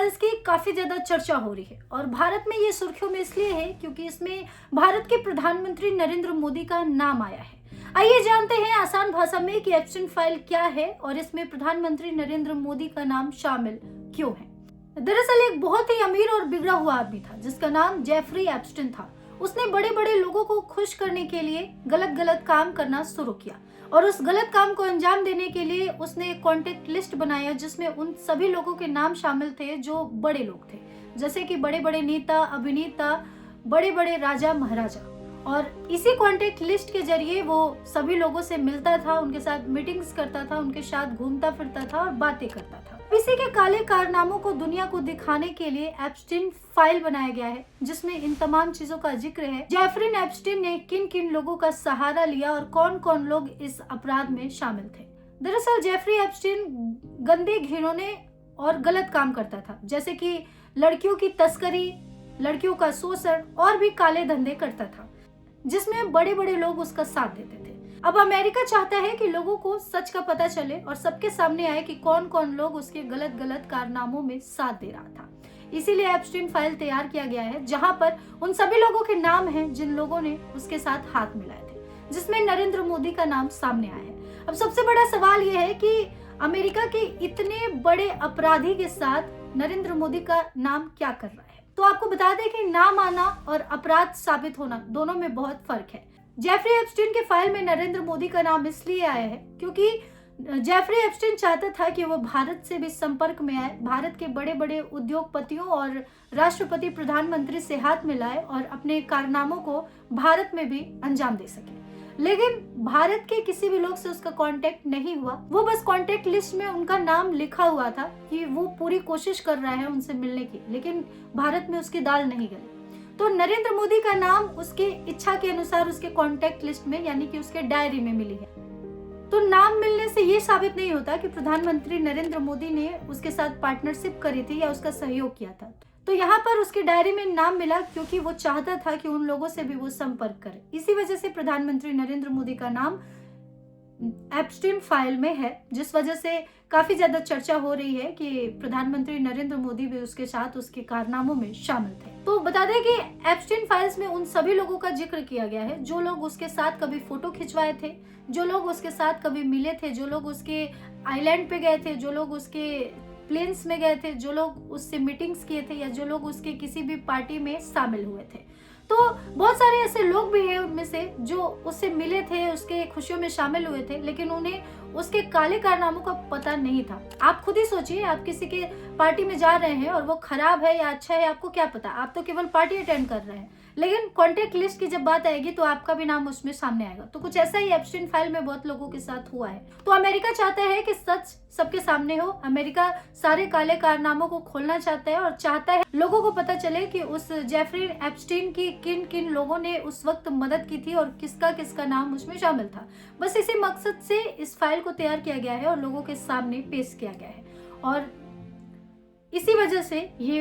Files की काफी ज्यादा चर्चा हो रही है और भारत में ये सुर्खियों में इसलिए है क्योंकि इसमें भारत के प्रधानमंत्री नरेंद्र मोदी का नाम आया है। आइए जानते हैं आसान भाषा में कि एप्स्टीन फाइल क्या है और इसमें प्रधानमंत्री नरेंद्र मोदी का नाम शामिल क्यों है। दरअसल एक बहुत ही अमीर और बिगड़ा हुआ आदमी था जिसका नाम जेफरी एप्स्टीन था। उसने बड़े बड़े लोगों को खुश करने के लिए गलत गलत काम करना शुरू किया और उस गलत काम को अंजाम देने के लिए उसने एक कॉन्टेक्ट लिस्ट बनाया जिसमें उन सभी लोगों के नाम शामिल थे जो बड़े लोग थे, जैसे कि बड़े बड़े नेता, अभिनेता, बड़े बड़े राजा महाराजा। और इसी कॉन्टेक्ट लिस्ट के जरिए वो सभी लोगों से मिलता था, उनके साथ मीटिंग्स करता था, उनके साथ घूमता फिरता था और बातें करता था। इसी के काले कारनामों को दुनिया को दिखाने के लिए एप्स्टीन फाइल बनाया गया है जिसमें इन तमाम चीजों का जिक्र है। जेफरी एप्स्टीन ने किन किन लोगों का सहारा लिया और कौन कौन लोग इस अपराध में शामिल थे। दरअसल जेफरी एप्स्टीन गंदे, घिनौने और गलत काम करता था, जैसे कि लड़कियों की तस्करी, लड़कियों का शोषण और भी काले धंधे करता था जिसमें बड़े बड़े लोग उसका साथ देते थे। अब अमेरिका चाहता है कि लोगों को सच का पता चले और सबके सामने आए कि कौन कौन लोग उसके गलत गलत कारनामों में साथ दे रहा था। इसीलिए एप्स्टीन फाइल तैयार किया गया है जहां पर उन सभी लोगों के नाम हैं जिन लोगों ने उसके साथ हाथ मिलाए थे, जिसमें नरेंद्र मोदी का नाम सामने आया है। अब सबसे बड़ा सवाल यह है कि अमेरिका के इतने बड़े अपराधी के साथ नरेंद्र मोदी का नाम क्या कर रहा है। तो आपको बता दें कि नाम आना और अपराध साबित होना दोनों में बहुत फर्क है। जेफरी एप्स्टीन के फाइल में नरेंद्र मोदी का नाम इसलिए आया है क्योंकि जेफरी एप्स्टीन चाहता था कि वो भारत से भी संपर्क में आए, भारत के बड़े बड़े उद्योगपतियों और राष्ट्रपति प्रधानमंत्री से हाथ मिलाए और अपने कारनामों को भारत में भी अंजाम दे सके। लेकिन भारत के किसी भी लोग से उसका कांटेक्ट नहीं हुआ। वो बस कांटेक्ट लिस्ट में उनका नाम लिखा हुआ था कि वो पूरी कोशिश कर रहा है उनसे मिलने की, लेकिन भारत में उसकी दाल नहीं गली। तो नरेंद्र मोदी का नाम उसके इच्छा के अनुसार उसके कांटेक्ट लिस्ट में यानी कि उसके डायरी में मिली है। तो नाम मिलने से ये साबित नहीं होता कि प्रधानमंत्री नरेंद्र मोदी ने उसके साथ पार्टनरशिप करी थी या उसका सहयोग किया था। तो यहाँ पर उसके डायरी में नाम मिला क्योंकि वो चाहता था कि उन लोगों से भी वो संपर्क करे। इसी वजह से प्रधानमंत्री नरेंद्र मोदी का नाम एप्स्टीन फाइल में है, जिस वजह से काफी ज्यादा चर्चा हो रही है कि प्रधानमंत्री नरेंद्र मोदी भी उसके साथ उसके कारनामों में शामिल थे। तो बता दें कि एप्स्टीन फाइल्स में उन सभी लोगों का जिक्र किया गया है जो लोग उसके साथ कभी फोटो खिंचवाए थे, जो लोग उसके साथ कभी मिले थे, जो लोग उसके आइलैंड पे गए थे, जो लोग उसके प्लेन्स में गए थे, जो लोग उससे मीटिंग्स किए थे या जो लोग उसके किसी भी पार्टी में शामिल हुए थे। तो बहुत सारे ऐसे लोग भी हैं उनमें से जो उससे मिले थे, उसके खुशियों में शामिल हुए थे, लेकिन उन्हें उसके काले कारनामों का पता नहीं था। आप खुद ही सोचिए, आप किसी के पार्टी में जा रहे हैं और वो खराब है या अच्छा है आपको क्या पता, आप तो केवल पार्टी अटेंड कर रहे हैं। लेकिन कॉन्टेक्ट लिस्ट की जब बात आएगी तो आपका भी नाम उसमें सामने आएगा। तो कुछ ऐसा ही एप्स्टीन फाइल में बहुत लोगों के साथ हुआ है। तो अमेरिका चाहता है कि सच सबके सामने हो। अमेरिका सारे काले कारनामों को खोलना चाहता है और चाहता है लोगों को पता चले कि उस जेफरी एप्स्टीन की किन किन लोगों ने उस वक्त मदद की थी और किसका किसका नाम उसमें शामिल था। बस इसी मकसद से इस फाइल को तैयार किया गया है और लोगों के सामने पेश किया गया है और इसी वजह से ये